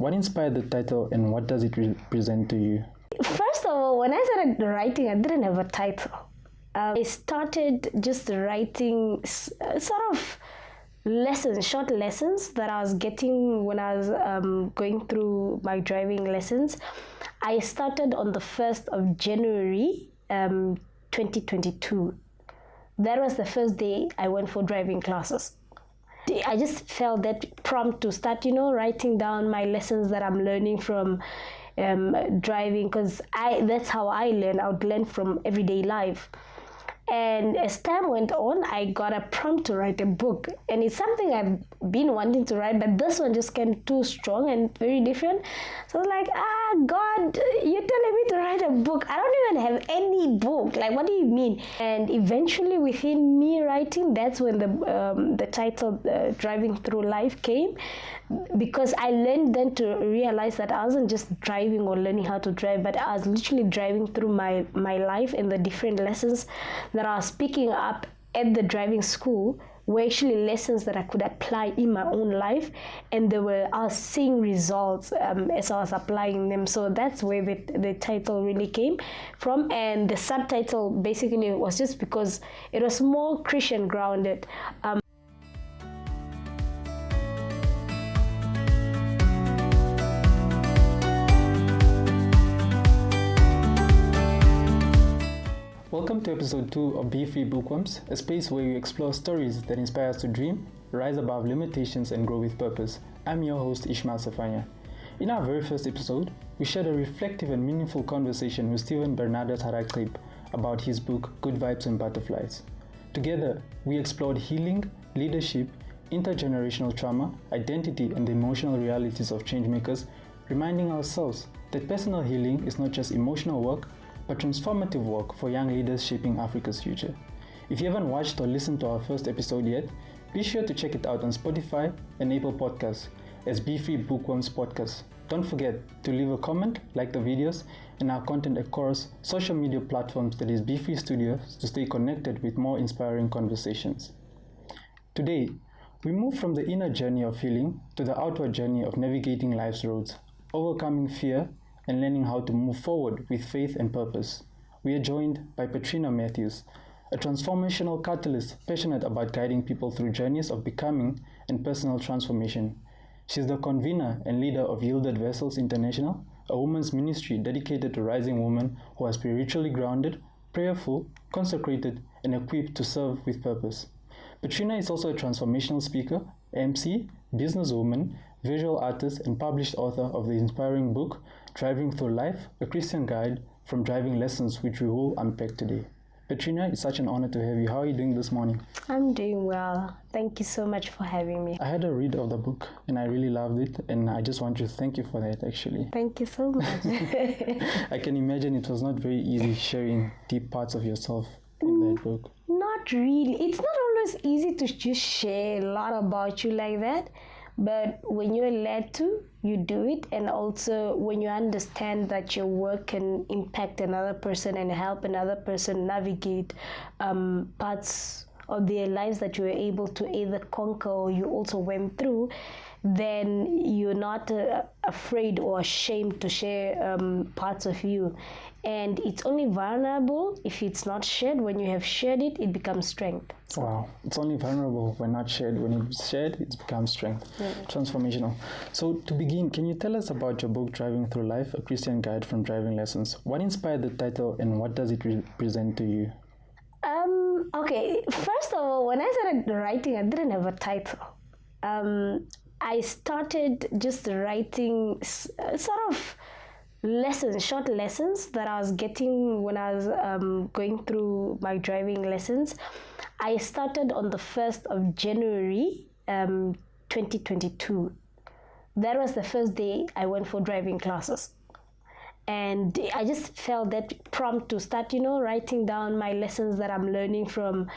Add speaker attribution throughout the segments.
Speaker 1: What inspired the title and what does it represent to you?
Speaker 2: First of all, when I started writing, I didn't have a title. I started just writing sort of lessons, short lessons that I was getting when I was going through my driving lessons. I started on the 1st of January 2022. That was the first day I went for driving classes. I just felt that prompt to start, writing down my lessons that I'm learning from driving, because that's how I learn. I would learn from everyday life. And as time went on, I got a prompt to write a book. And it's something I've been wanting to write, but this one just came too strong and very different. So I was like, God, you're telling me to write a book. I don't even have any book. Like, what do you mean? And eventually within me writing, that's when the title Driving Through Life came. Because I learned then to realize that I wasn't just driving or learning how to drive, but I was literally driving through my life, and the different lessons that I was picking up at the driving school were actually lessons that I could apply in my own life, and I was seeing results as I was applying them. So that's where the title really came from, and the subtitle basically was just because it was more Christian grounded.
Speaker 1: Welcome to episode 2 of Befree Bookworms, a space where we explore stories that inspire us to dream, rise above limitations, and grow with purpose. I'm your host, Ismael Sefanya. In our very first episode, we shared a reflective and meaningful conversation with Stephen Bernardo Tarakleib about his book, Good Vibes and Butterflies. Together, we explored healing, leadership, intergenerational trauma, identity, and the emotional realities of changemakers, reminding ourselves that personal healing is not just emotional work, but transformative work for young leaders shaping Africa's future. If you haven't watched or listened to our first episode yet, be sure to check it out on Spotify and Apple Podcasts as Befree Bookworms Podcast. Don't forget to leave a comment, like the videos, and our content across social media platforms that is Befree Studios to stay connected with more inspiring conversations. Today, we move from the inner journey of healing to the outward journey of navigating life's roads, overcoming fear, and learning how to move forward with faith and purpose. We are joined by Petrina Mathews, a transformational catalyst passionate about guiding people through journeys of becoming and personal transformation. She's the convener and leader of Yielded Vessels International, a women's ministry dedicated to rising women who are spiritually grounded, prayerful, consecrated, and equipped to serve with purpose. Petrina is also a transformational speaker, MC, businesswoman, visual artist, and published author of the inspiring book, Driving Through Life, a Christian guide from driving lessons, which we will unpack today. Petrina, it's such an honor to have you. How are you doing this morning?
Speaker 2: I'm doing well. Thank you so much for having me.
Speaker 1: I had a read of the book and I really loved it, and I just want to thank you for that, actually.
Speaker 2: Thank you so much.
Speaker 1: I can imagine it was not very easy sharing deep parts of yourself in that book.
Speaker 2: Not really. It's not always easy to just share a lot about you like that. But when you're led to, you do it. And also when you understand that your work can impact another person and help another person navigate parts of their lives that you were able to either conquer or you also went through, then you're not afraid or ashamed to share parts of you. And it's only vulnerable if it's not shared. When you have shared it, it becomes strength.
Speaker 1: So. Wow. It's only vulnerable when not shared. When it's shared, it becomes strength. Yeah. Transformational. So to begin, can you tell us about your book, Driving Through Life, a Christian guide from driving lessons? What inspired the title and what does it represent to you?
Speaker 2: Okay. First of all, when I started writing, I didn't have a title. I started just writing sort of lessons, short lessons that I was getting when I was going through my driving lessons. I started on the 1st of January 2022. That was the first day I went for driving classes. And I just felt that prompt to start, writing down my lessons that I'm learning from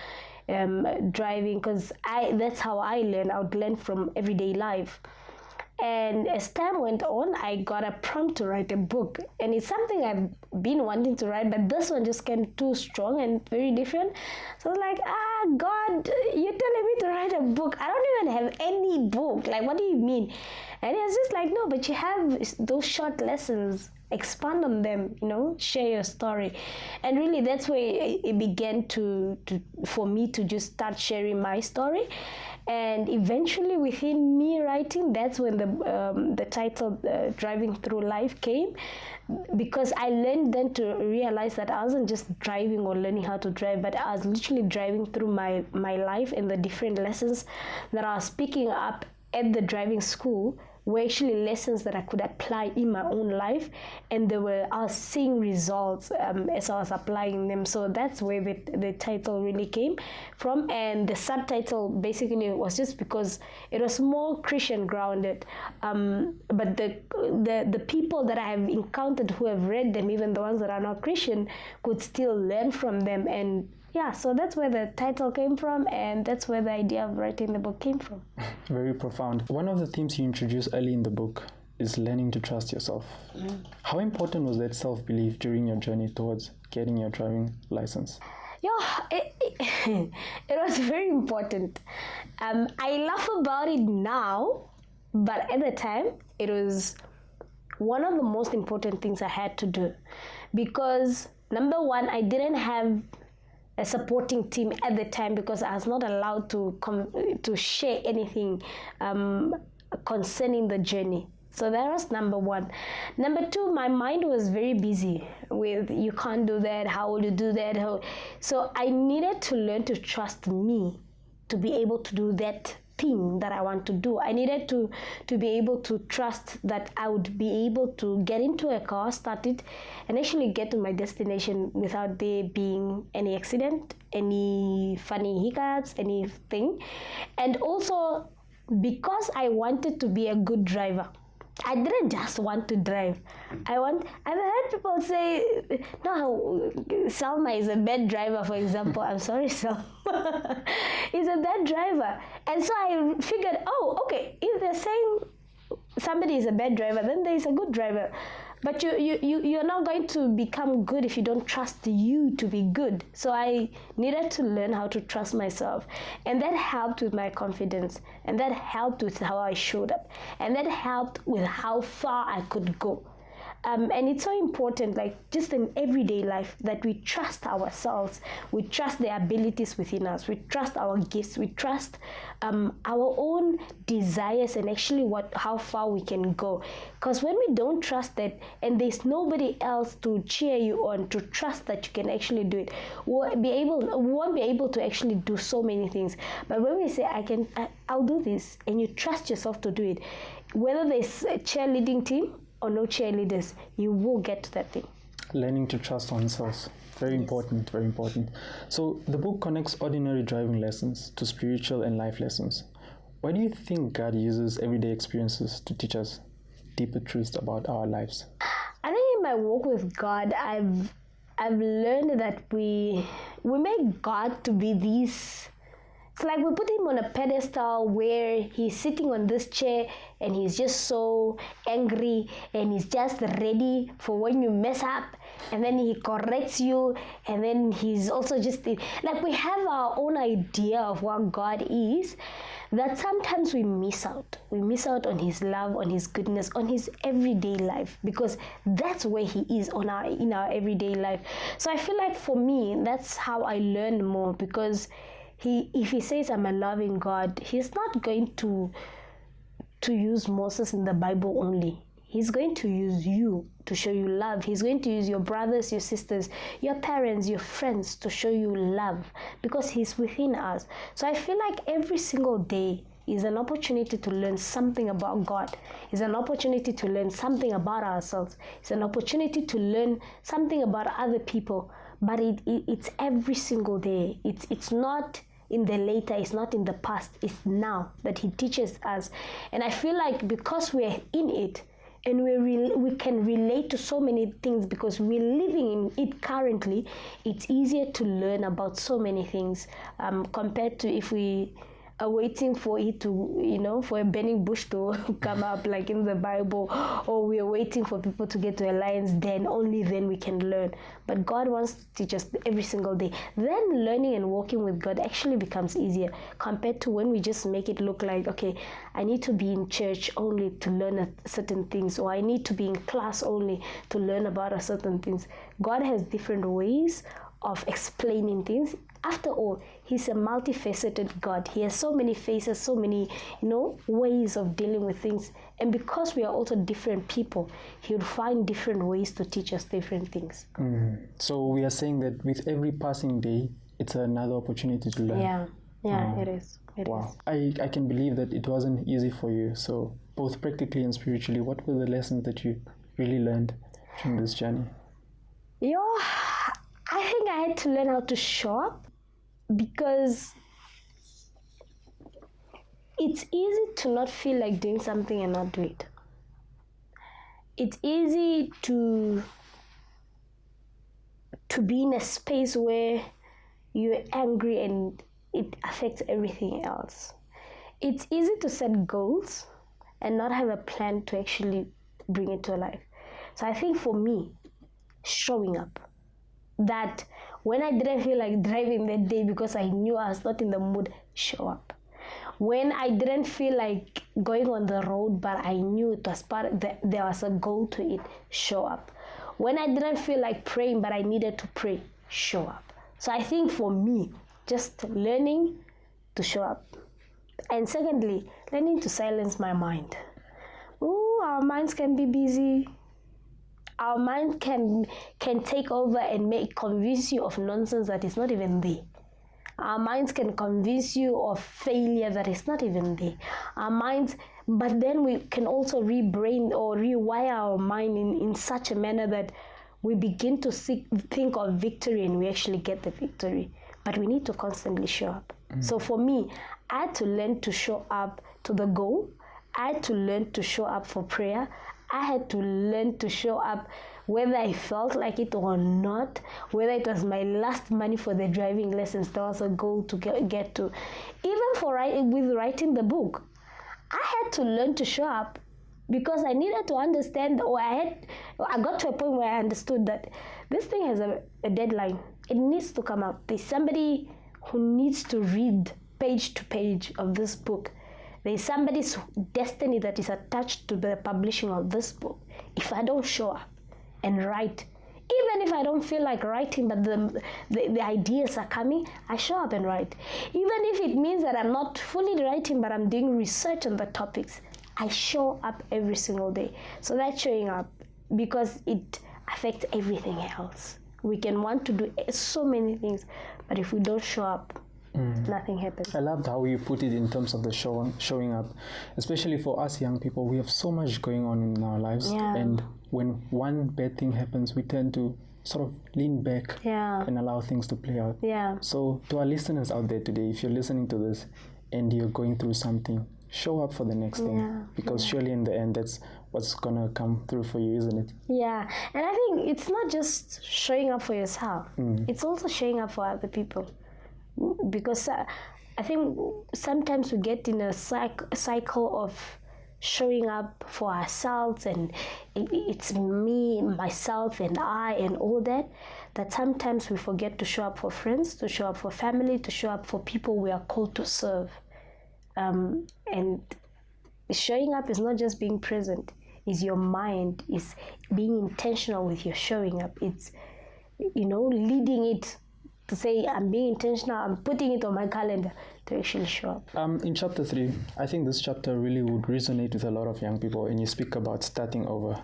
Speaker 2: driving, because that's how I learn. I would learn from everyday life. And as time went on, I got a prompt to write a book. And it's something I've been wanting to write, but this one just came too strong and very different. So I was like, God, you're telling me to write a book. I don't even have any book. Like, what do you mean? And he was just like, no, but you have those short lessons. Expand on them, share your story. And really, that's where it began for me to just start sharing my story. And eventually, within me writing, that's when the title Driving Through Life came, because I learned then to realize that I wasn't just driving or learning how to drive, but I was literally driving through my life, and the different lessons that I was picking up at the driving school were actually lessons that I could apply in my own life, and I was seeing results as I was applying them. So that's where the title really came from, and the subtitle basically was just because it was more Christian grounded. But the people that I have encountered who have read them, even the ones that are not Christian, could still learn from them. And yeah, so that's where the title came from, and that's where the idea of writing the book came from.
Speaker 1: Very profound. One of the themes you introduce early in the book is learning to trust yourself. How important was that self-belief during your journey towards getting your driving license?
Speaker 2: It was very important. I laugh about it now, but at the time, it was one of the most important things I had to do, because number one, I didn't have a supporting team at the time, because I was not allowed to share anything concerning the journey. So that was number one. Number two, my mind was very busy with, you can't do that, how will you do that? So I needed to learn to trust me to be able to do that thing that I want to do. I needed to be able to trust that I would be able to get into a car, start it, and actually get to my destination without there being any accident, any funny hiccups, anything. And also, because I wanted to be a good driver, I didn't just want to drive. I've heard people say, no, Salma is a bad driver, for example. I'm sorry, Salma. He's a bad driver. And so I figured, okay, if they're saying somebody is a bad driver, then there is a good driver. But you're not going to become good if you don't trust you to be good. So I needed to learn how to trust myself. And that helped with my confidence. And that helped with how I showed up. And that helped with how far I could go. And it's so important, like just in everyday life, that we trust ourselves, we trust the abilities within us, we trust our gifts, we trust our own desires, and actually how far we can go. Because when we don't trust that, and there's nobody else to cheer you on, to trust that you can actually do it, we won't be able to actually do so many things. But when we say, I'll do this, and you trust yourself to do it, whether there's a cheerleading team or no cheerleaders, you will get to that thing.
Speaker 1: Learning to trust oneself. Very important, very important. So the book connects ordinary driving lessons to spiritual and life lessons. Why do you think God uses everyday experiences to teach us deeper truths about our lives?
Speaker 2: I think in my walk with God, I've learned that we make God to be these. It's like we put him on a pedestal where he's sitting on this chair and he's just so angry and he's just ready for when you mess up, and then he corrects you, and then he's also just like, we have our own idea of what God is, that sometimes we miss out. We miss out on his love, on his goodness, on his everyday life, because that's where he is in our everyday life. So I feel like for me, that's how I learn more, because if he says I'm a loving God, he's not going to use Moses in the Bible only. He's going to use you to show you love. He's going to use your brothers, your sisters, your parents, your friends to show you love, because he's within us. So I feel like every single day is an opportunity to learn something about God. It's an opportunity to learn something about ourselves. It's an opportunity to learn something about other people. But it's every single day. It's not in the later, it's not in the past, it's now that he teaches us. And I feel like because we're in it, and we can relate to so many things because we're living in it currently, it's easier to learn about so many things compared to if we waiting for it to, for a burning bush to come up like in the Bible, or we are waiting for people to get to a lion's den, only then we can learn. But God wants to teach us every single day. Then learning and walking with God actually becomes easier compared to when we just make it look like, okay, I need to be in church only to learn certain things, or I need to be in class only to learn about a certain things. God has different ways of explaining things. After all, he's a multifaceted God. He has so many faces, so many, ways of dealing with things. And because we are also different people, he would find different ways to teach us different things.
Speaker 1: So we are saying that with every passing day, it's another opportunity to learn.
Speaker 2: Yeah, it is.
Speaker 1: Wow. I can believe that it wasn't easy for you. So both practically and spiritually, what were the lessons that you really learned from this journey?
Speaker 2: I think I had to learn how to show up, because it's easy to not feel like doing something and not do it. It's easy to be in a space where you're angry and it affects everything else. It's easy to set goals and not have a plan to actually bring it to life. So I think for me, showing up, that when I didn't feel like driving that day because I knew I was not in the mood, show up. When I didn't feel like going on the road, but I knew it was there was a goal to it, show up. When I didn't feel like praying, but I needed to pray, show up. So I think for me, just learning to show up. And secondly, learning to silence my mind. Our minds can be busy. Our mind can take over and convince you of nonsense that is not even there. Our minds can convince you of failure that is not even there. But then we can also rebrain or rewire our mind in such a manner that we begin to think of victory, and we actually get the victory. But we need to constantly show up. So for me, I had to learn to show up to the goal. I had to learn to show up for prayer. I had to learn to show up whether I felt like it or not, whether it was my last money for the driving lessons. There was a goal to get to. Even with writing the book, I had to learn to show up, because I needed to understand, or I got to a point where I understood that this thing has a deadline. It needs to come out. There's somebody who needs to read page to page of this book. There's somebody's destiny that is attached to the publishing of this book. If I don't show up and write, even if I don't feel like writing, but the ideas are coming, I show up and write. Even if it means that I'm not fully writing, but I'm doing research on the topics, I show up every single day. So that's showing up, because it affects everything else. We can want to do so many things, but if we don't show up, nothing happens.
Speaker 1: I loved how you put it in terms of the showing up, especially for us young people. We have so much going on in our lives, and when one bad thing happens, we tend to sort of lean back and allow things to play out. So to our listeners out there today, if you're listening to this and you're going through something, show up for the next thing, because surely in the end, that's what's gonna come through for you, isn't it?
Speaker 2: And I think it's not just showing up for yourself, it's also showing up for other people. Because I think sometimes we get in a cycle of showing up for ourselves, and it's me, myself, and I, and all that sometimes we forget to show up for friends, to show up for family, to show up for people we are called to serve. And showing up is not just being present, it's your mind, it's being intentional with your showing up. It's, leading it to say, I'm being intentional, I'm putting it on my calendar to actually show up.
Speaker 1: In chapter 3, I think this chapter really would resonate with a lot of young people, and you speak about starting over,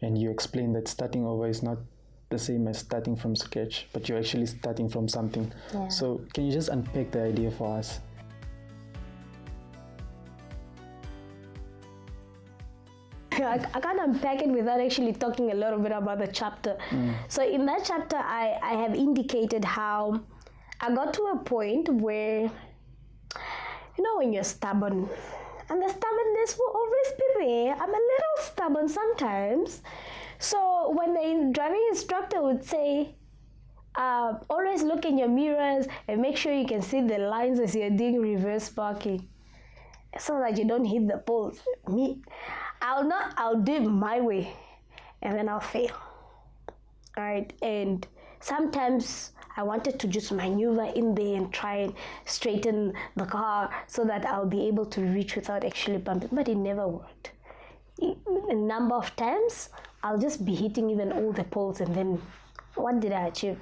Speaker 1: and you explain that starting over is not the same as starting from scratch, but you're actually starting from something. So can you just unpack the idea for us?
Speaker 2: I can't unpack it without actually talking a little bit about the chapter. So in that chapter, I have indicated how I got to a point where, when you're stubborn, and the stubbornness will always be there. I'm a little stubborn sometimes. So when the driving instructor would say, Always look in your mirrors and make sure you can see the lines as you're doing reverse parking, so that you don't hit the poles. I'll do it my way, and then I'll fail. All right, and sometimes I wanted to just maneuver in there and try and straighten the car so that I'll be able to reach without actually bumping, but it never worked. A number of times, I'll just be hitting even all the poles, and then what did I achieve?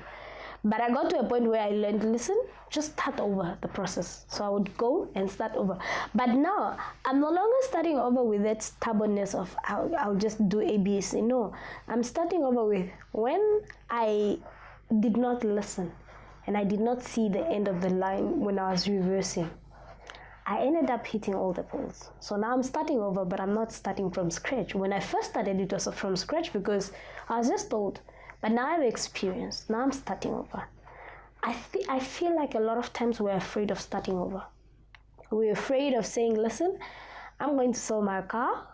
Speaker 2: But I got to a point where I learned, listen, just start over the process. So I would go and start over. But now, I'm no longer starting over with that stubbornness of I'll just do ABC. No, I'm starting over with when I did not listen and I did not see the end of the line when I was reversing. I ended up hitting all the poles. So now I'm starting over, but I'm not starting from scratch. When I first started, it was from scratch because I was just told. But now I have experience. Now I'm starting over. I feel like a lot of times we're afraid of starting over. We're afraid of saying, listen, I'm going to sell my car,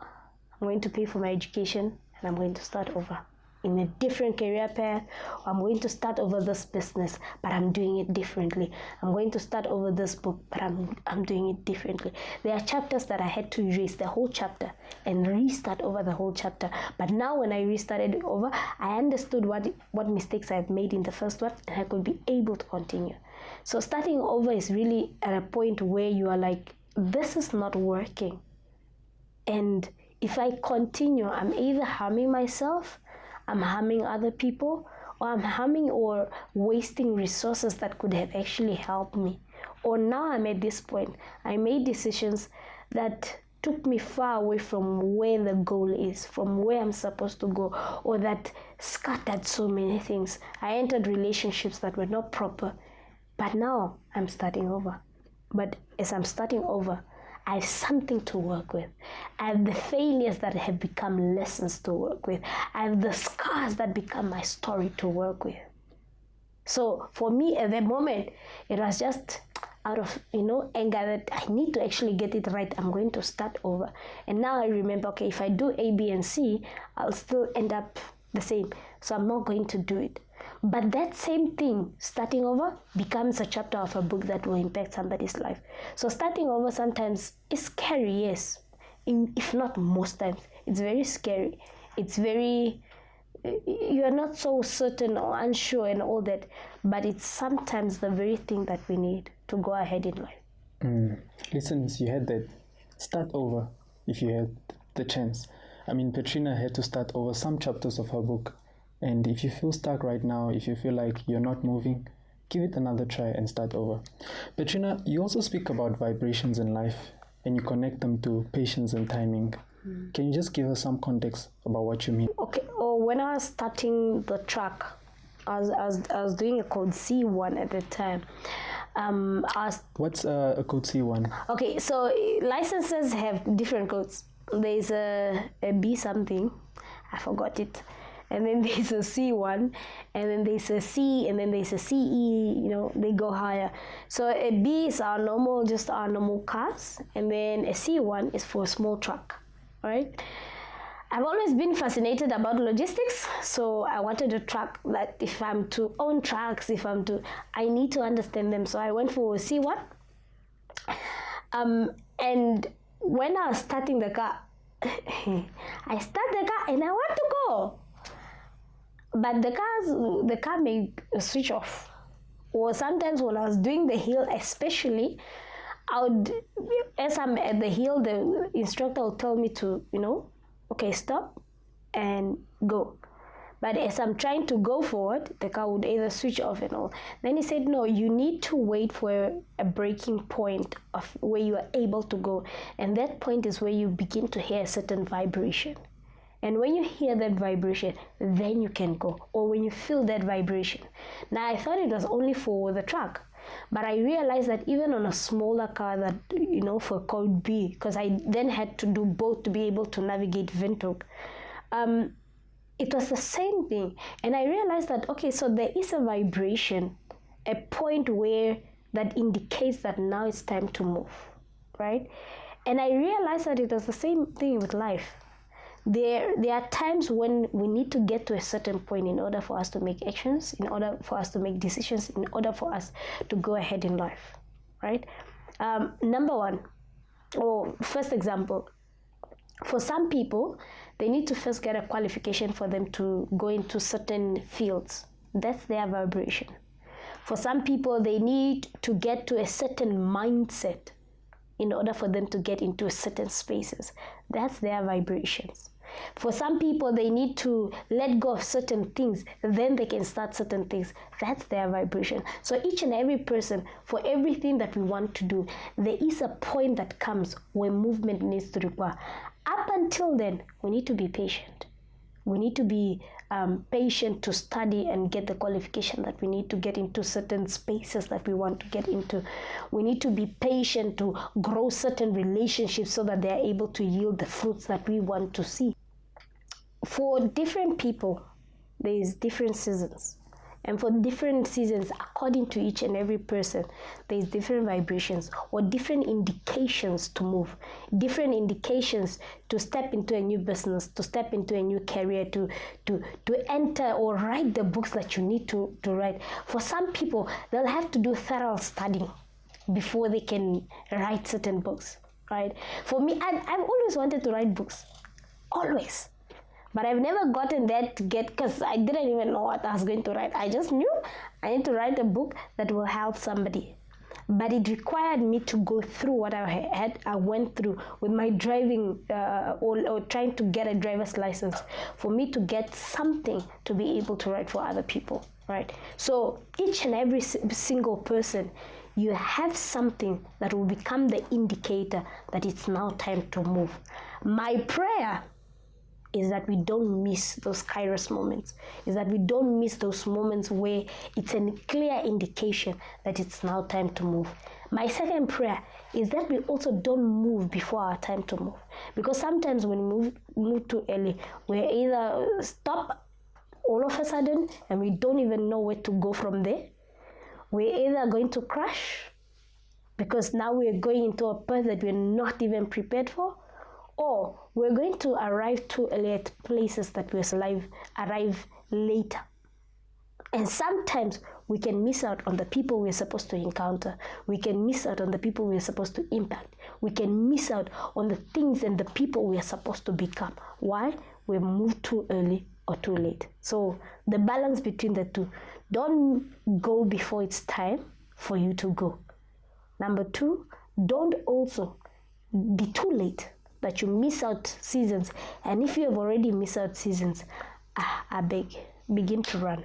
Speaker 2: I'm going to pay for my education, and I'm going to start over in a different career path. Or I'm going to start over this business, but I'm doing it differently. I'm going to start over this book, but I'm doing it differently. There are chapters that I had to erase the whole chapter and restart over the whole chapter. But now when I restarted it over, I understood what mistakes I've made in the first one, and I could be able to continue. So starting over is really at a point where you are like, this is not working. And if I continue, I'm either harming myself, I'm harming other people, or I'm harming or wasting resources that could have actually helped me. Or now I'm at this point, I made decisions that took me far away from where the goal is, from where I'm supposed to go, or that scattered so many things. I entered relationships that were not proper, but now I'm starting over. But as I'm starting over, I have something to work with. I have the failures that have become lessons to work with. I have the scars that become my story to work with. So for me at the moment, it was just out of anger that I need to actually get it right. I'm going to start over. And now I remember, okay, if I do A, B, and C, I'll still end up the same. So I'm not going to do it. But that same thing, starting over, becomes a chapter of a book that will impact somebody's life. So starting over sometimes is scary, yes. If not most times, it's very scary. It's very, you're not so certain or unsure and all that, but it's sometimes the very thing that we need to go ahead in life.
Speaker 1: Listeners, you had that. Start over if you had the chance. I mean, Petrina had to start over some chapters of her book. And if you feel stuck right now, if you feel like you're not moving, give it another try and start over. Petrina, you also speak about vibrations in life and you connect them to patience and timing. Can you just give us some context about what you mean?
Speaker 2: Okay, when I was starting the track, I was doing a code C1 at the time.
Speaker 1: What's a code C1?
Speaker 2: Okay, so licenses have different codes. There's a B something, I forgot it. And then there's a C1, and then there's a C, and then there's a CE, they go higher. So a B is our normal cars, and then a C1 is for a small truck, right? I've always been fascinated about logistics, so I wanted a truck that if I'm to own trucks, I need to understand them. So I went for a C1. And when I was starting the car, I start the car and I want to go. But the car may switch off. Or sometimes when I was doing the hill especially, as I'm at the hill, the instructor will tell me to, okay, stop and go. But as I'm trying to go forward, the car would either switch off and all. Then he said, no, you need to wait for a breaking point of where you are able to go. And that point is where you begin to hear a certain vibration. And when you hear that vibration, then you can go. Or when you feel that vibration. Now, I thought it was only for the truck. But I realized that even on a smaller car that, for code B, because I then had to do both to be able to navigate Windhoek, it was the same thing. And I realized that, okay, so there is a vibration, a point where that indicates that now it's time to move, right? And I realized that it was the same thing with life. there are times when we need to get to a certain point in order for us to make actions, in order for us to make decisions, in order for us to go ahead in life, right? Number one, or first example, for some people, they need to first get a qualification for them to go into certain fields. That's their vibration. For some people, they need to get to a certain mindset in order for them to get into certain spaces. That's their vibrations. For some people, they need to let go of certain things, then they can start certain things. That's their vibration. So each and every person, for everything that we want to do, there is a point that comes where movement needs to require. Up until then, we need to be patient. We need to be patient to study and get the qualification that we need to get into certain spaces that we want to get into. We need to be patient to grow certain relationships so that they are able to yield the fruits that we want to see. For different people, there is different seasons. And for different seasons, according to each and every person, there is different vibrations or different indications to move, different indications to step into a new business, to step into a new career, to enter or write the books that you need to write. For some people, they'll have to do thorough studying before they can write certain books, right? For me, I've always wanted to write books, always. But I've never gotten that to get, because I didn't even know what I was going to write. I just knew I need to write a book that will help somebody. But it required me to go through what I went through with my driving or trying to get a driver's license for me to get something to be able to write for other people, right? So each and every single person, you have something that will become the indicator that it's now time to move. My prayer is that we don't miss those kairos moments, is that we don't miss those moments where it's a clear indication that it's now time to move. My second prayer is that we also don't move before our time to move. Because sometimes when we move too early, we either stop all of a sudden and we don't even know where to go from there. We're either going to crash because now we're going into a path that we're not even prepared for, or we're going to arrive too early at places that we arrive later. And sometimes we can miss out on the people we're supposed to encounter. We can miss out on the people we're supposed to impact. We can miss out on the things and the people we're supposed to become. Why? We moved too early or too late. So the balance between the two. Don't go before it's time for you to go. Number two, don't also be too late that you miss out seasons. And if you have already missed out seasons, I beg, begin to run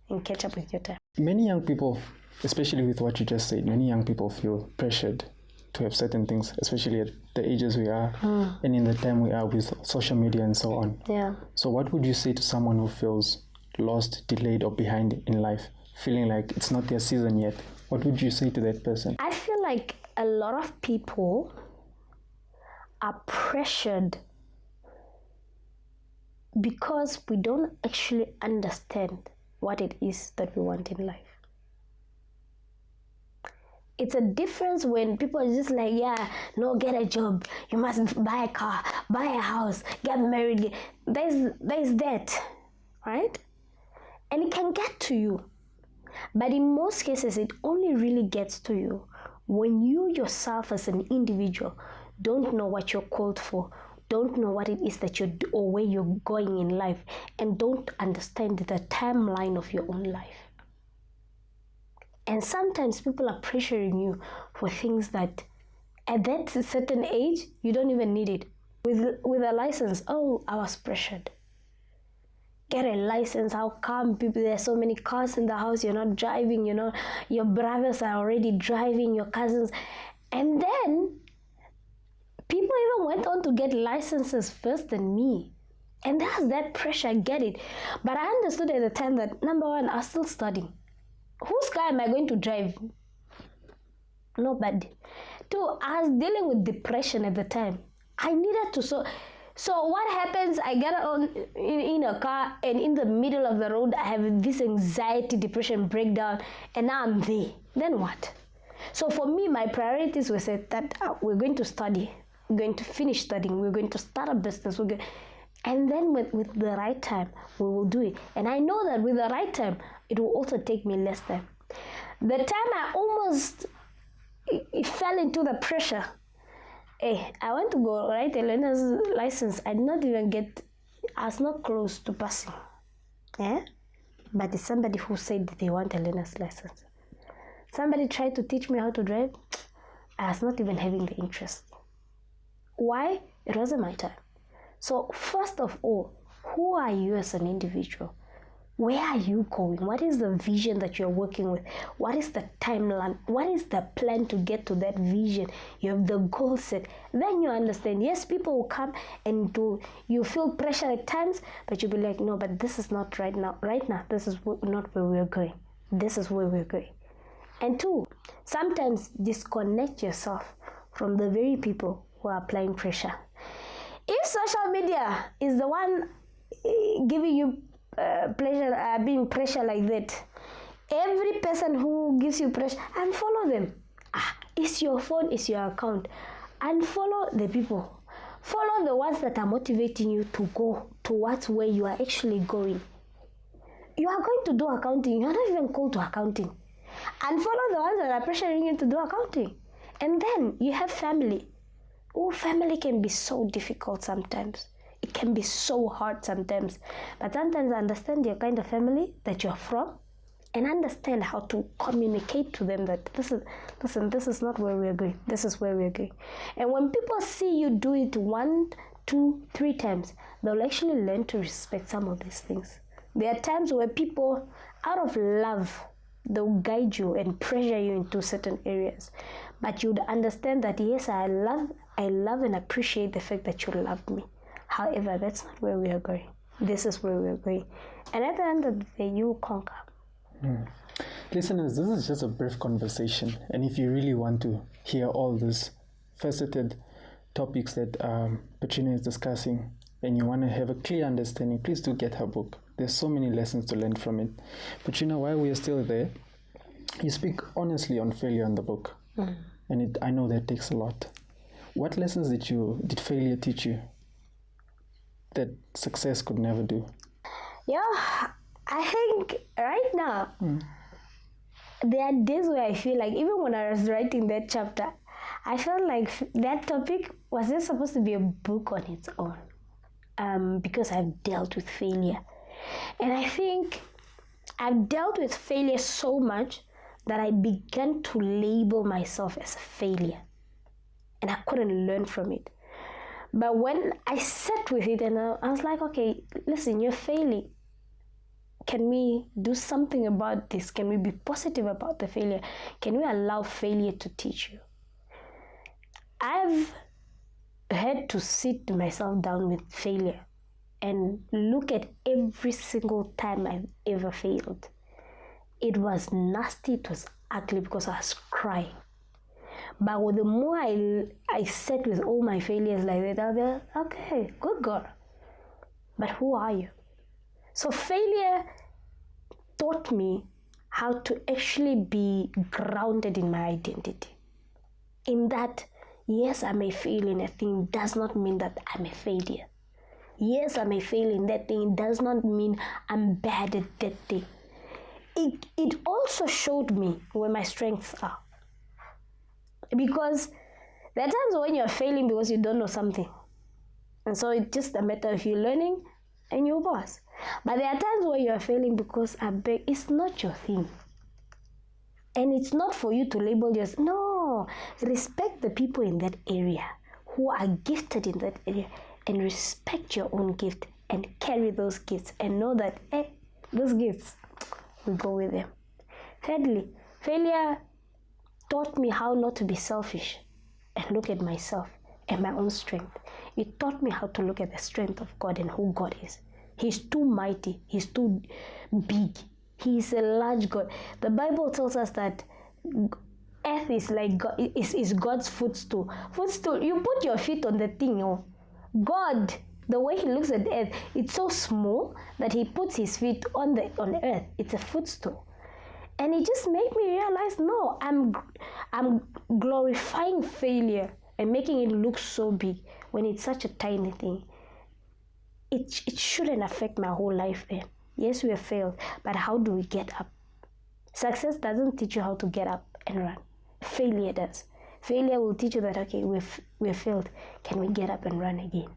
Speaker 2: and catch up with your time.
Speaker 1: Many young people, especially with what you just said, many young people feel pressured to have certain things, especially at the ages we are and in the time we are with social media and so on.
Speaker 2: Yeah.
Speaker 1: So what would you say to someone who feels lost, delayed, or behind in life, feeling like it's not their season yet? What would you say to that person?
Speaker 2: I feel like a lot of people are pressured because we don't actually understand what it is that we want in life. It's a difference when people are just like, yeah, no, get a job, you must buy a car, buy a house, get married. There's that, right? And it can get to you. But in most cases, it only really gets to you when you yourself as an individual don't know what you're called for, don't know what it is that you're or where you're going in life, and don't understand the timeline of your own life. And sometimes people are pressuring you for things that at that certain age, you don't even need it. With a license, oh, I was pressured. Get a license, how come people, there are so many cars in the house, you're not driving, your brothers are already driving, your cousins. And then people even went on to get licenses first than me. And that's that pressure, I get it. But I understood at the time that, number one, I was still studying. Whose car am I going to drive? Nobody. Two, I was dealing with depression at the time. I needed to, so what happens, I get on in a car and in the middle of the road, I have this anxiety, depression, breakdown, and now I'm there. Then what? So for me, my priorities were set that we're going to study. We're going to finish studying. We're going to start a business. And then with the right time, we will do it. And I know that with the right time, it will also take me less time. The time I almost fell into the pressure. Hey, I want to go write a learner's license. I was not close to passing. Yeah? But it's somebody who said that they want a learner's license. Somebody tried to teach me how to drive. I was not even having the interest. Why? It wasn't my time. So first of all, who are you as an individual? Where are you going? What is the vision that you're working with? What is the timeline? What is the plan to get to that vision? You have the goal set. Then you understand. Yes, people will come and you feel pressure at times, but you'll be like, no, but this is not right now. Right now, this is not where we're going. This is where we're going. And two, sometimes disconnect yourself from the very people who are applying pressure. If social media is the one giving you pleasure, being pressure like that, every person who gives you pressure, unfollow them. It's your phone, it's your account. Unfollow the people. Follow the ones that are motivating you to go towards where you are actually going. You are going to do accounting. You are not even called to accounting. Unfollow the ones that are pressuring you to do accounting. And then you have family. Oh, family can be so difficult sometimes. It can be so hard sometimes. But sometimes understand your kind of family that you're from and understand how to communicate to them that this is not where we're going. This is where we're going. And when people see you do it 1, 2, 3 times, they'll actually learn to respect some of these things. There are times where people, out of love, they'll guide you and pressure you into certain areas. But you'd understand that, yes, I love and appreciate the fact that you love me. However, that's not where we are going. This is where we are going. And at the end of the day, you conquer.
Speaker 1: Listeners, this is just a brief conversation. And if you really want to hear all these faceted topics that Petrina is discussing, and you want to have a clear understanding, please do get her book. There's so many lessons to learn from it. Petrina, while we are still there, you speak honestly on failure in the book. And I know that takes a lot. What lessons did failure teach you that success could never do?
Speaker 2: Yeah, I think right now, there are days where I feel like, even when I was writing that chapter, I felt like that topic was just supposed to be a book on its own, because I've dealt with failure. And I think I've dealt with failure so much that I began to label myself as a failure. And I couldn't learn from it. But when I sat with it and I was like, okay, listen, you're failing. Can we do something about this? Can we be positive about the failure? Can we allow failure to teach you? I've had to sit myself down with failure and look at every single time I've ever failed. It was nasty, it was ugly because I was crying. But the more I sat with all my failures like that, I'll be like, okay, good girl. But who are you? So failure taught me how to actually be grounded in my identity. In that, yes, I may fail in a thing does not mean that I'm a failure. Yes, I may fail in that thing does not mean I'm bad at that thing. It also showed me where my strengths are. Because there are times when you're failing because you don't know something. And so it's just a matter of you learning and you pass. But there are times where you're failing because it's not your thing. And it's not for you to label yourself. No, respect the people in that area who are gifted in that area and respect your own gift and carry those gifts and know that, those gifts, we go with them. Thirdly, failure taught me how not to be selfish and look at myself and my own strength. It taught me how to look at the strength of God and who God is. He's too mighty. He's too big. He's a large God. The Bible tells us that earth is like God, is God's footstool. Footstool, you put your feet on the thing. God, the way he looks at earth, it's so small that he puts his feet on earth. It's a footstool. And it just made me realize, no, I'm glorifying failure and making it look so big when it's such a tiny thing. it shouldn't affect my whole life then. Yes, we have failed, but how do we get up? Success doesn't teach you how to get up and run. Failure does. Failure will teach you that, okay, we've failed. Can we get up and run again?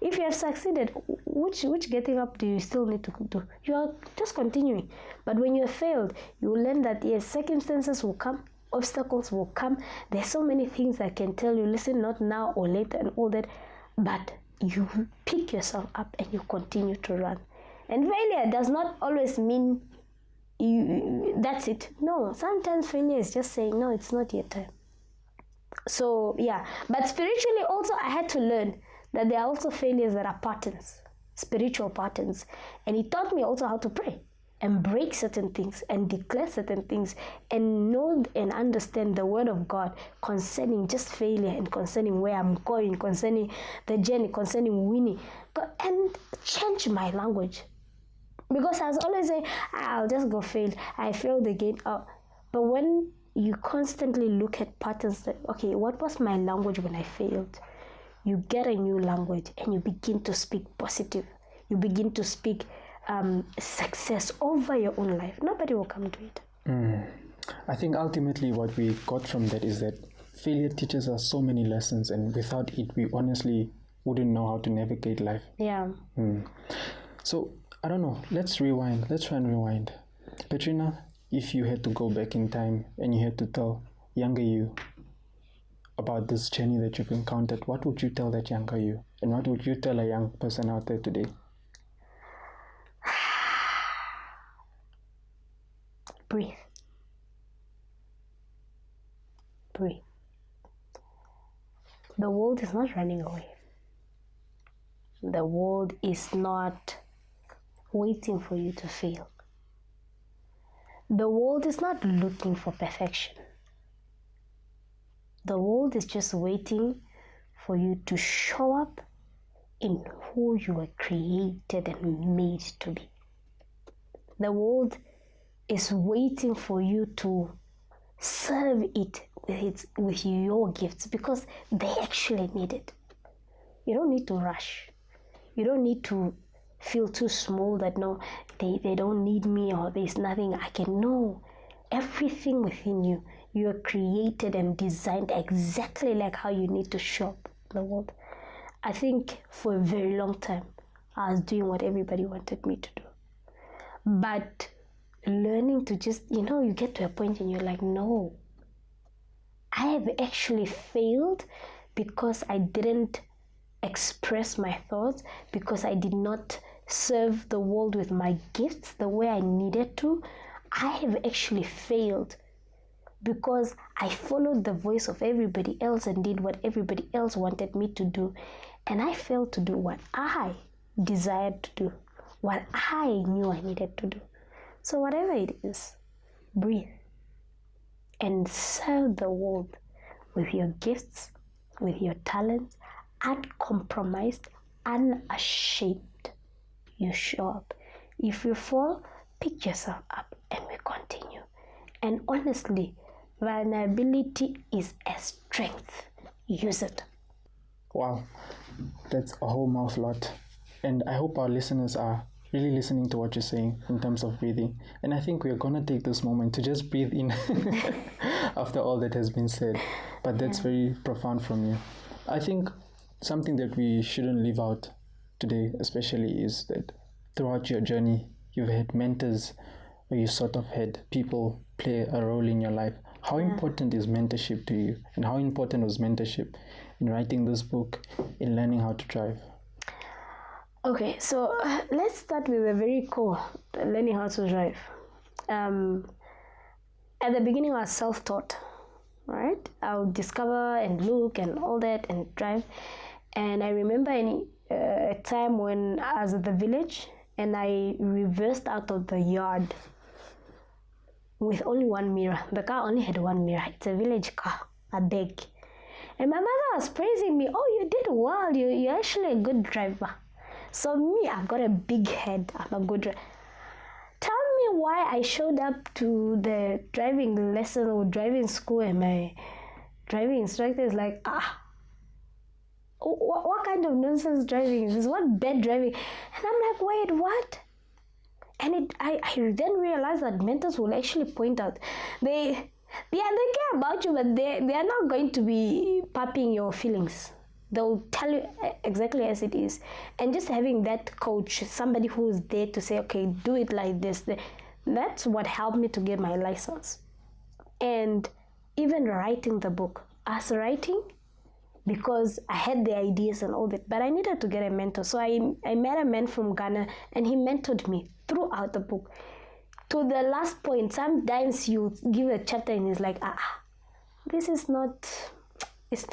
Speaker 2: If you have succeeded, which getting up do you still need to do? You are just continuing. But when you have failed, you will learn that, yes, circumstances will come, obstacles will come. There's so many things that can tell you, listen, not now or later and all that. But you pick yourself up and you continue to run. And failure does not always mean that's it. No, sometimes failure is just saying, no, it's not your time. So, yeah. But spiritually also, I had to learn that there are also failures that are patterns, spiritual patterns. And he taught me also how to pray and break certain things and declare certain things and know and understand the word of God concerning just failure and concerning where I'm going, concerning the journey, concerning winning, and change my language. Because I was always saying, I'll just go fail. I failed again. But when you constantly look at patterns, like, okay, what was my language when I failed? You get a new language and you begin to speak positive. You begin to speak success over your own life. Nobody will come to it.
Speaker 1: I think ultimately what we got from that is that failure teaches us so many lessons, and without it, we honestly wouldn't know how to navigate life.
Speaker 2: Yeah.
Speaker 1: So, I don't know. Let's rewind. Let's try and rewind. Petrina, if you had to go back in time and you had to tell younger you about this journey that you've encountered, what would you tell that younger you? And what would you tell a young person out there today?
Speaker 2: Breathe. Breathe. The world is not running away. The world is not waiting for you to fail. The world is not looking for perfection. The world is just waiting for you to show up in who you were created and made to be. The world is waiting for you to serve it with your gifts, because they actually need it. You don't need to rush. You don't need to feel too small that no, they don't need me, or there's nothing I can know. Everything within you, you are created and designed exactly like how you need to show up in the world. I think for a very long time, I was doing what everybody wanted me to do. But learning to just, you get to a point and you're like, no, I have actually failed because I didn't express my thoughts, because I did not serve the world with my gifts the way I needed to. I have actually failed because I followed the voice of everybody else and did what everybody else wanted me to do. And I failed to do what I desired to do, what I knew I needed to do. So whatever it is, breathe and serve the world with your gifts, with your talents, uncompromised, unashamed. You show up. If you fall, pick yourself up and we continue. And honestly, vulnerability is a strength. Use it.
Speaker 1: Wow, that's a whole mouth lot. And I hope our listeners are really listening to what you're saying in terms of breathing. And I think we're going to take this moment to just breathe in after all that has been said. But that's very profound from you. I think something that we shouldn't leave out today especially is that throughout your journey, you've had mentors, or you sort of had people play a role in your life. How important is mentorship to you? And how important was mentorship in writing this book, in learning how to drive?
Speaker 2: Okay, so let's start with a very core, learning how to drive. At the beginning, I was self-taught, right? I would discover and look and all that and drive. And I remember a time when I was at the village and I reversed out of the yard with only one mirror. The car only had one mirror. It's a village car, a big. And my mother was praising me. Oh, you did well. You're actually a good driver. So me, I've got a big head. I'm a good driver. Tell me why I showed up to the driving lesson or driving school and my driving instructor is like, what kind of nonsense driving is this? What bad driving? And I'm like, wait, what? And I then realized that mentors will actually point out, they care about you, but they are not going to be pumping your feelings. They'll tell you exactly as it is. And just having that coach, somebody who's there to say, okay, do it like this, that's what helped me to get my license. And even writing the book, as writing, because I had the ideas and all that, but I needed to get a mentor. So I met a man from Ghana, and he mentored me throughout the book. To the last point, sometimes you give a chapter and it's like, this is not, it's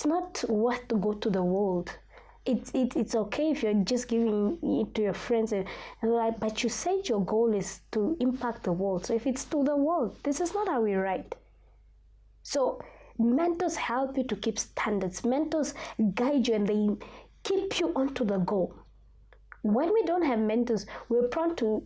Speaker 2: not worth to go to the world. It's okay if you're just giving it to your friends, and like, but you said your goal is to impact the world. So if it's to the world, this is not how we write. So mentors help you to keep standards. Mentors guide you and they keep you onto the goal. When we don't have mentors, we're prone to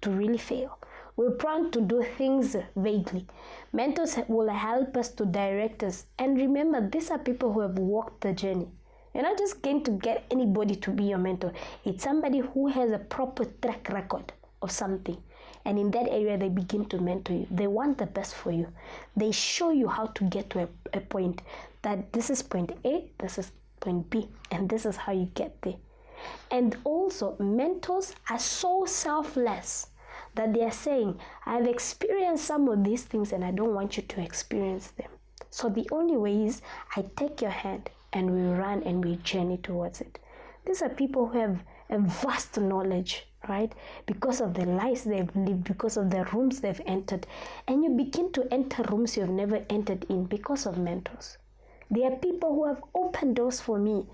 Speaker 2: really fail. We're prone to do things vaguely. Mentors will help us to direct us. And remember, these are people who have walked the journey. You're not just going to get anybody to be your mentor. It's somebody who has a proper track record of something. And in that area, they begin to mentor you. They want the best for you. They show you how to get to a point, that this is point A, this is point B, and this is how you get there. And also, mentors are so selfless that they are saying, I've experienced some of these things and I don't want you to experience them. So the only way is I take your hand and we run and we journey towards it. These are people who have a vast knowledge, right? Because of the lives they've lived, because of the rooms they've entered. And you begin to enter rooms you've never entered in because of mentors. There are people who have opened doors for me,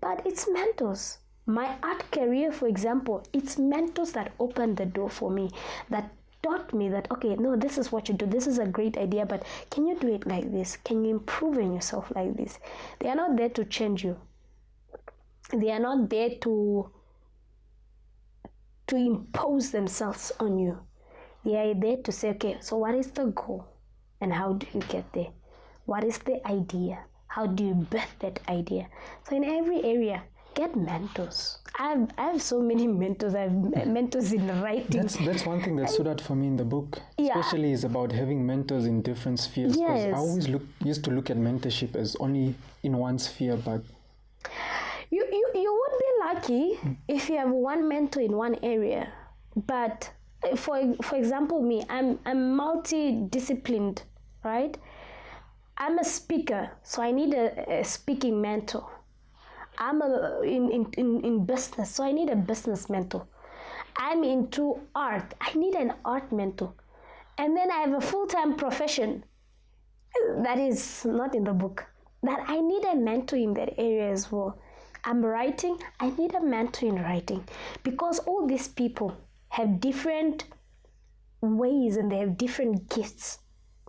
Speaker 2: but it's mentors. My art career, for example, it's mentors that opened the door for me, that taught me that, okay, no, this is what you do. This is a great idea, but can you do it like this? Can you improve on yourself like this? They are not there to change you. They are not there to impose themselves on you. They are there to say, okay, so what is the goal and how do you get there? What is the idea? How do you birth that idea? So in every area, get mentors. I have so many mentors. I have mentors in writing.
Speaker 1: That's one thing that stood out for me in the book, especially is about having mentors in different spheres.
Speaker 2: Yes.
Speaker 1: Because I always used to look at mentorship as only in one sphere, but
Speaker 2: you would be lucky if you have one mentor in one area. But for example, me, I'm multidisciplined, right? I'm a speaker, so I need a speaking mentor. I'm in business, so I need a business mentor. I'm into art, I need an art mentor. And then I have a full-time profession that is not in the book, that I need a mentor in that area as well. I'm writing, I need a mentor in writing, because all these people have different ways and they have different gifts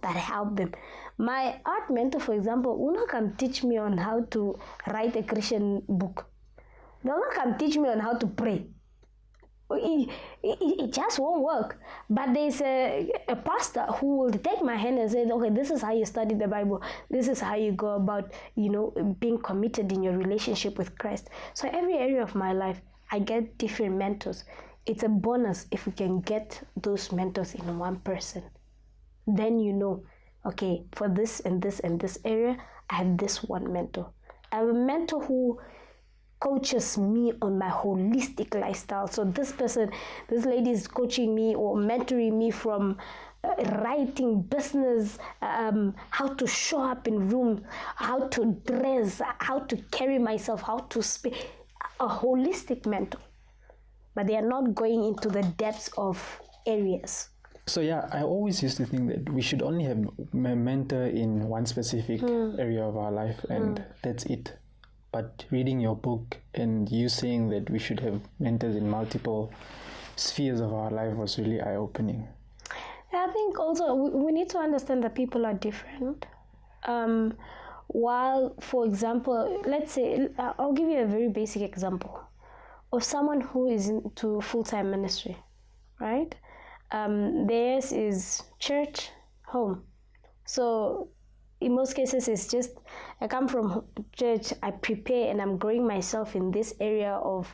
Speaker 2: that help them. My art mentor, for example, will not come teach me on how to write a Christian book. They'll not come teach me on how to pray. It just won't work. But there's a pastor who will take my hand and say, okay, this is how you study the Bible. This is how you go about, being committed in your relationship with Christ. So every area of my life, I get different mentors. It's a bonus if we can get those mentors in one person. Then okay, for this and this and this area, I have this one mentor. I have a mentor who coaches me on my holistic lifestyle. So this lady is coaching me or mentoring me from writing, business, how to show up in room, how to dress, how to carry myself, how to speak. A holistic mentor. But they are not going into the depths of areas.
Speaker 1: So I always used to think that we should only have a mentor in one specific area of our life, and that's it. But reading your book and you saying that we should have mentors in multiple spheres of our life was really eye-opening.
Speaker 2: I think also we need to understand that people are different. While, for example, let's say, I'll give you a very basic example of someone who is into full-time ministry, right? Theirs is church, home. So in most cases, it's just I come from church, I prepare, and I'm growing myself in this area of,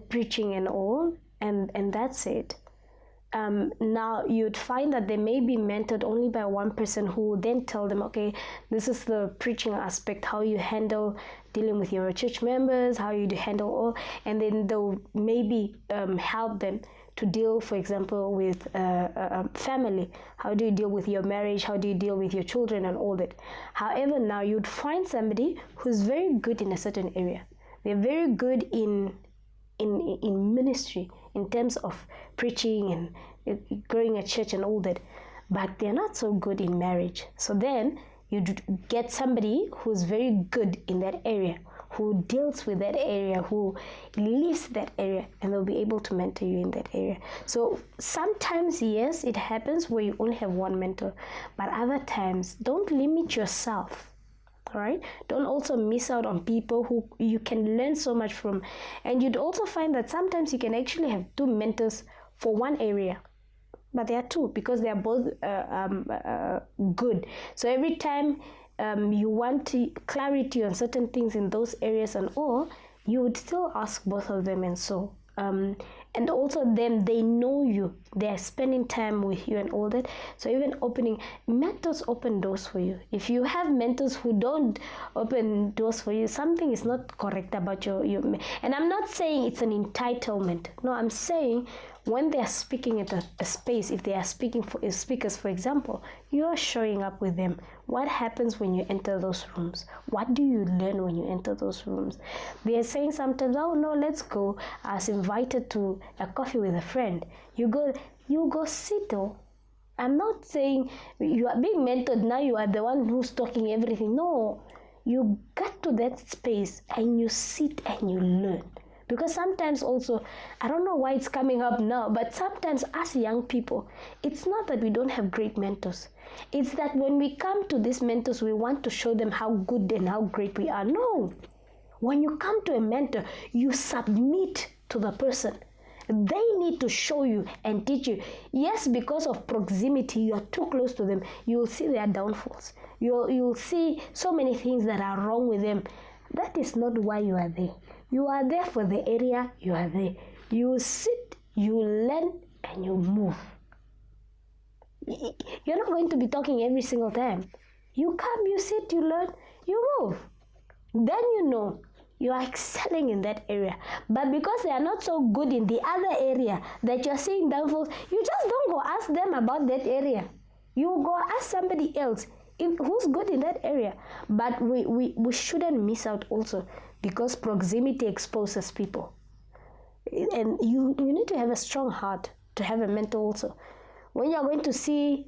Speaker 2: preaching and all, and that's it. Now you'd find that they may be mentored only by one person who will then tell them, okay, this is the preaching aspect, how you handle dealing with your church members, how you handle all, and then they'll maybe help them to deal, for example, with family. How do you deal with your marriage? How do you deal with your children and all that? However, now you'd find somebody who's very good in a certain area. They're very good in ministry, in terms of preaching and growing a church and all that, but they're not so good in marriage. So then you get somebody who's very good in that area, who deals with that area, who lives that area, and they'll be able to mentor you in that area. So sometimes, yes, it happens where you only have one mentor, but other times, don't limit yourself. All right, don't also miss out on people who you can learn so much from. And you'd also find that sometimes you can actually have two mentors for one area, but there are two because they are both good. So every time you want clarity on certain things in those areas and all, you would still ask both of them. And so and also them, they know you, they're spending time with you and all that. So even mentors open doors for you. If you have mentors who don't open doors for you, something is not correct about your and I'm not saying it's an entitlement. No, I'm saying when they are speaking at a space, if they are speaking for speakers, for example, you are showing up with them. What happens when you enter those rooms? What do you learn when you enter those rooms? They are saying sometimes, oh no, let's go. I was invited to a coffee with a friend. You go sit. I'm not saying you are being mentored, now you are the one who's talking everything. No, you get to that space and you sit and you learn. Because sometimes also, I don't know why it's coming up now, but sometimes as young people, it's not that we don't have great mentors. It's that when we come to these mentors, we want to show them how good and how great we are. No. When you come to a mentor, you submit to the person. They need to show you and teach you. Yes, because of proximity, you are too close to them. You will see their downfalls. You'll see so many things that are wrong with them. That is not why you are there. You are there for the area you are there. You sit, you learn, and you move. You're not going to be talking every single time. You come, you sit, you learn, you move. Then you know you are excelling in that area. But because they are not so good in the other area that you're seeing downfalls, you just don't go ask them about that area. You go ask somebody else who's good in that area. But we shouldn't miss out also, because proximity exposes people. And you need to have a strong heart to have a mentor also. When you're going to see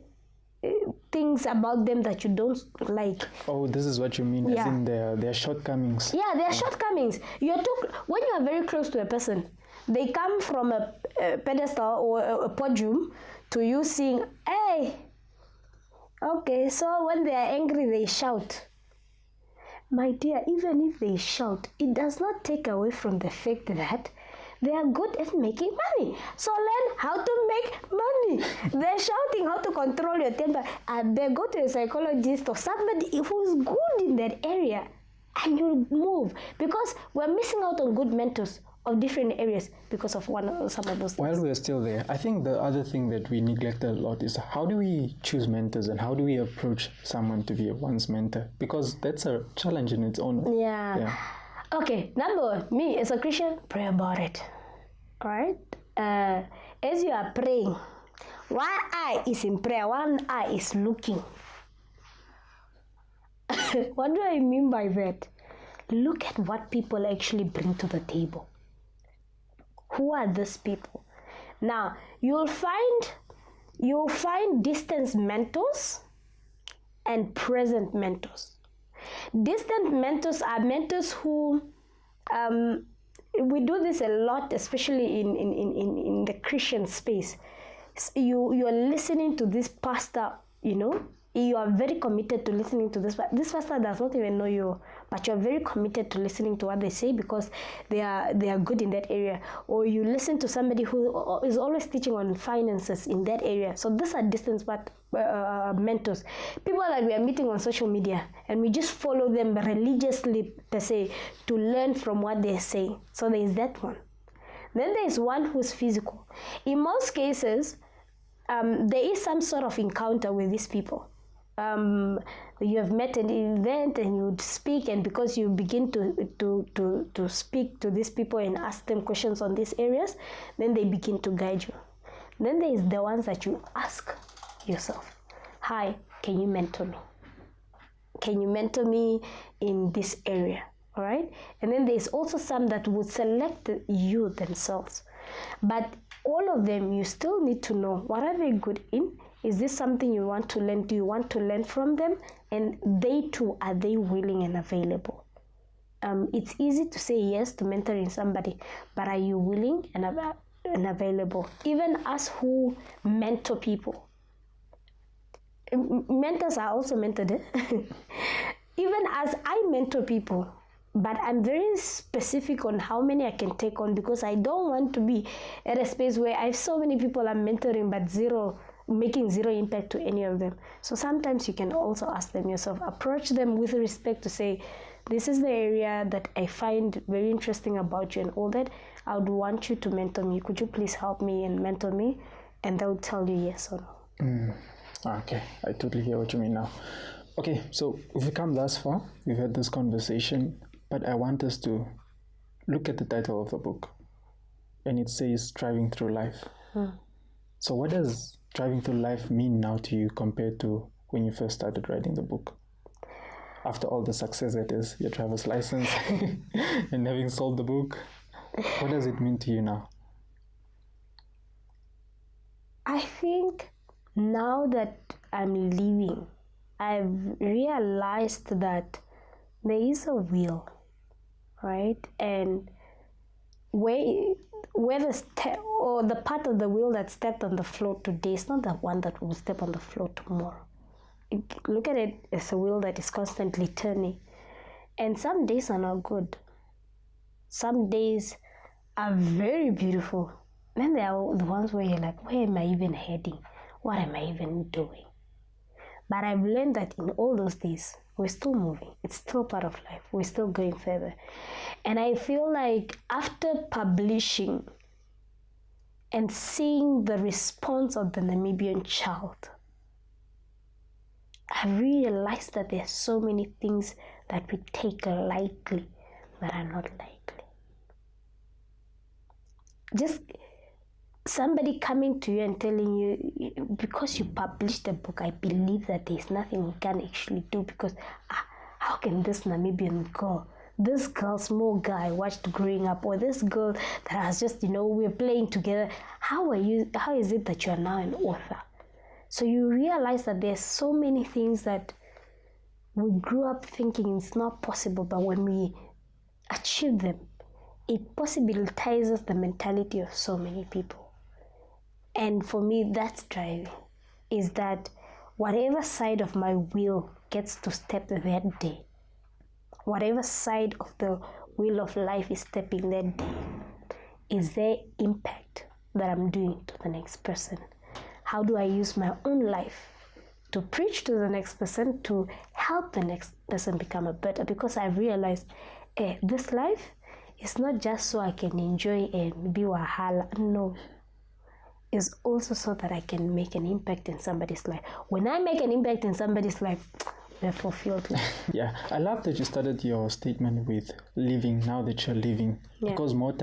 Speaker 2: things about them that you don't like.
Speaker 1: Oh, this is what you mean, as in their shortcomings.
Speaker 2: Yeah, their shortcomings. When you are very close to a person, they come from a pedestal or a podium to you seeing, hey, okay, so when they are angry, they shout. My dear, even if they shout, it does not take away from the fact that they are good at making money. So learn how to make money. They're shouting how to control your temper. And they go to a psychologist or somebody who's good in that area, and you'll move. Because we're missing out on good mentors of different areas because of some of those things.
Speaker 1: While we're still there, I think the other thing that we neglected a lot is how do we choose mentors and how do we approach someone to be one's mentor? Because that's a challenge in its own.
Speaker 2: Yeah. Okay, number one, me as a Christian, pray about it. All right? As you are praying, one eye is in prayer, one eye is looking. What do I mean by that? Look at what people actually bring to the table. Who are these people? Now, you'll find distant mentors and present mentors. Distant mentors are mentors who we do this a lot, especially in the Christian space. You're listening to this pastor, in you are very committed to listening to this pastor does not even know you, but you're very committed to listening to what they say because they are good in that area. Or you listen to somebody who is always teaching on finances in that area. So these are distance but mentors, people that we are meeting on social media, and we just follow them religiously per se to learn from what they say. So there is that one. Then there is one who's physical. In most cases, there is some sort of encounter with these people. You have met an event and you would speak, and because you begin to speak to these people and ask them questions on these areas, then they begin to guide you. Then there is the ones that you ask yourself, hi, can you mentor me? Can you mentor me in this area? All right. And then there's also some that would select you themselves. But all of them, you still need to know, what are they good in? Is this something you want to learn? Do you want to learn from them? And they too, are they willing and available? It's easy to say yes to mentoring somebody, but are you willing and available? Even us who mentor people, mentors are also mentored. Even as I mentor people, but I'm very specific on how many I can take on, because I don't want to be at a space where I have so many people I'm mentoring but making zero impact to any of them. So sometimes you can also ask them yourself, approach them with respect to say, this is the area that I find very interesting about you and all that. I would want you to mentor me. Could you please help me and mentor me? And they'll tell you yes or no.
Speaker 1: Okay, I totally hear what you mean now. Okay, so we've come thus far. We've had this conversation, but I want us to look at the title of the book. And it says, Driving Through Life. So what does driving through life mean now to you compared to when you first started writing the book? After all the success that is, your driver's license and having sold the book, what does it mean to you now?
Speaker 2: I think now that I'm living, I've realized that there is a will, right? And where the part of the wheel that stepped on the floor today is not the one that will step on the floor tomorrow. Look at it as a wheel that is constantly turning. And some days are not good. Some days are very beautiful. Then there are the ones where you're like, where am I even heading? What am I even doing? But I've learned that in all those days, we're still moving. It's still part of life. We're still going further. And I feel like after publishing and seeing the response of the Namibian child, I realized that there's so many things that we take lightly that are not likely. Just somebody coming to you and telling you, because you published a book, I believe that there's nothing we can actually do, because how can this Namibian girl, this girl, small girl I watched growing up, or this girl that has just, we're playing together, how is it that you are now an author? So you realize that there's so many things that we grew up thinking it's not possible, but when we achieve them, it possibilitizes the mentality of so many people. And for me, that's driving, is that whatever side of my wheel gets to step that day, whatever side of the wheel of life is stepping that day, is there impact that I'm doing to the next person? How do I use my own life to preach to the next person, to help the next person become a better? Because I realized, this life is not just so I can enjoy and be wahala. No. It's also so that I can make an impact in somebody's life. When I make an impact in somebody's life, they're fulfilled.
Speaker 1: Yeah, I love that you started your statement with living now that you're living. Yeah. Because more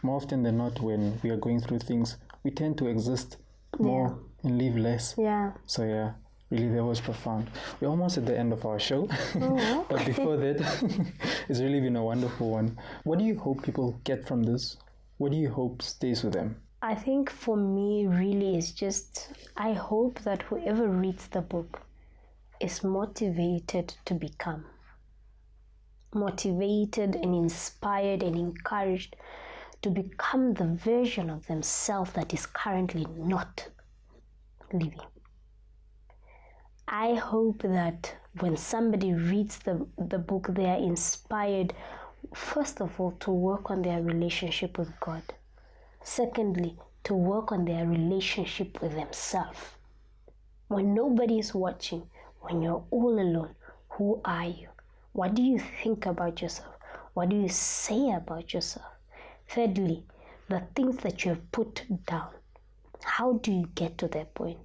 Speaker 1: often than not, when we are going through things, we tend to exist more and live less.
Speaker 2: Yeah.
Speaker 1: So yeah, really that was profound. We're almost at the end of our show. Oh. But before that, it's really been a wonderful one. What do you hope people get from this? What do you hope stays with them?
Speaker 2: I think for me, really, is just, I hope that whoever reads the book is motivated to become. Motivated and inspired and encouraged to become the version of themselves that is currently not living. I hope that when somebody reads the book, they are inspired, first of all, to work on their relationship with God. Secondly, to work on their relationship with themselves. When nobody is watching, when you're all alone, who are you? What do you think about yourself? What do you say about yourself? Thirdly, the things that you have put down. How do you get to that point?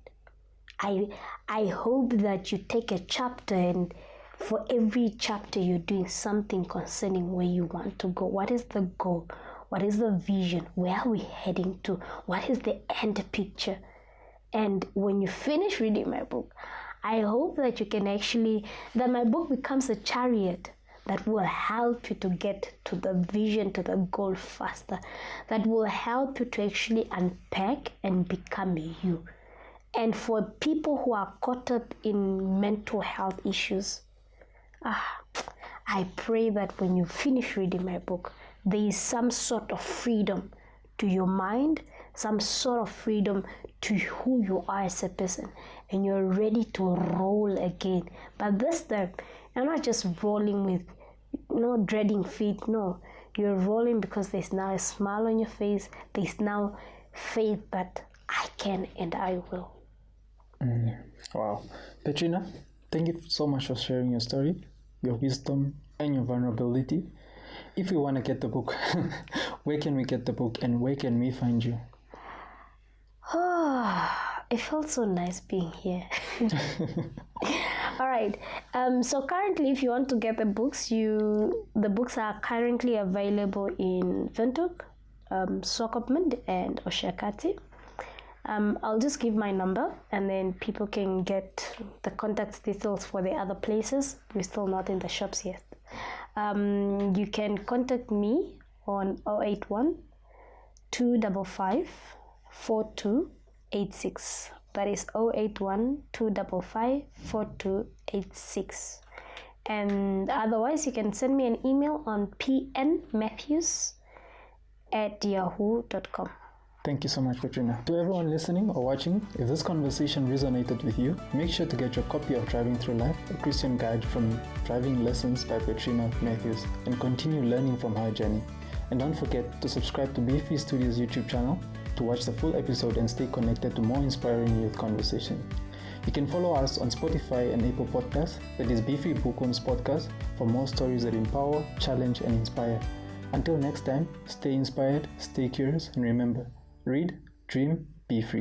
Speaker 2: I hope that you take a chapter, and for every chapter you're doing something concerning where you want to go. What is the goal? What is the vision? Where are we heading to? What is the end picture? And when you finish reading my book, I hope that you can that my book becomes a chariot that will help you to get to the vision, to the goal faster, that will help you to actually unpack and become you. And for people who are caught up in mental health issues, I pray that when you finish reading my book, there is some sort of freedom to your mind, some sort of freedom to who you are as a person, and you're ready to roll again. But this time, you're not just rolling with dreading feet. No, you're rolling because there's now a smile on your face. There's now faith that I can and I will.
Speaker 1: Wow. Petrina, thank you so much for sharing your story, your wisdom, and your vulnerability. If you want to get the book, where can we get the book and where can we find you?
Speaker 2: It felt so nice being here. All right. So currently, if you want to get the books, the books are currently available in Windhoek, Swakopmund, and Oshakati. I'll just give my number, and then people can get the contact details for the other places. We're still not in the shops yet. You can contact me on 081 255 4286. That is 081 255 4286. And otherwise, you can send me an email on pnmathews@yahoo.com.
Speaker 1: Thank you so much, Petrina. To everyone listening or watching, if this conversation resonated with you, make sure to get your copy of Driving Through Life, a Christian guide from driving lessons by Petrina Mathews, and continue learning from her journey. And don't forget to subscribe to Befree Studios YouTube channel to watch the full episode and stay connected to more inspiring youth conversation. You can follow us on Spotify and Apple Podcasts, that is Befree Bookworms Podcast, for more stories that empower, challenge, and inspire. Until next time, stay inspired, stay curious, and remember, read, dream, be free.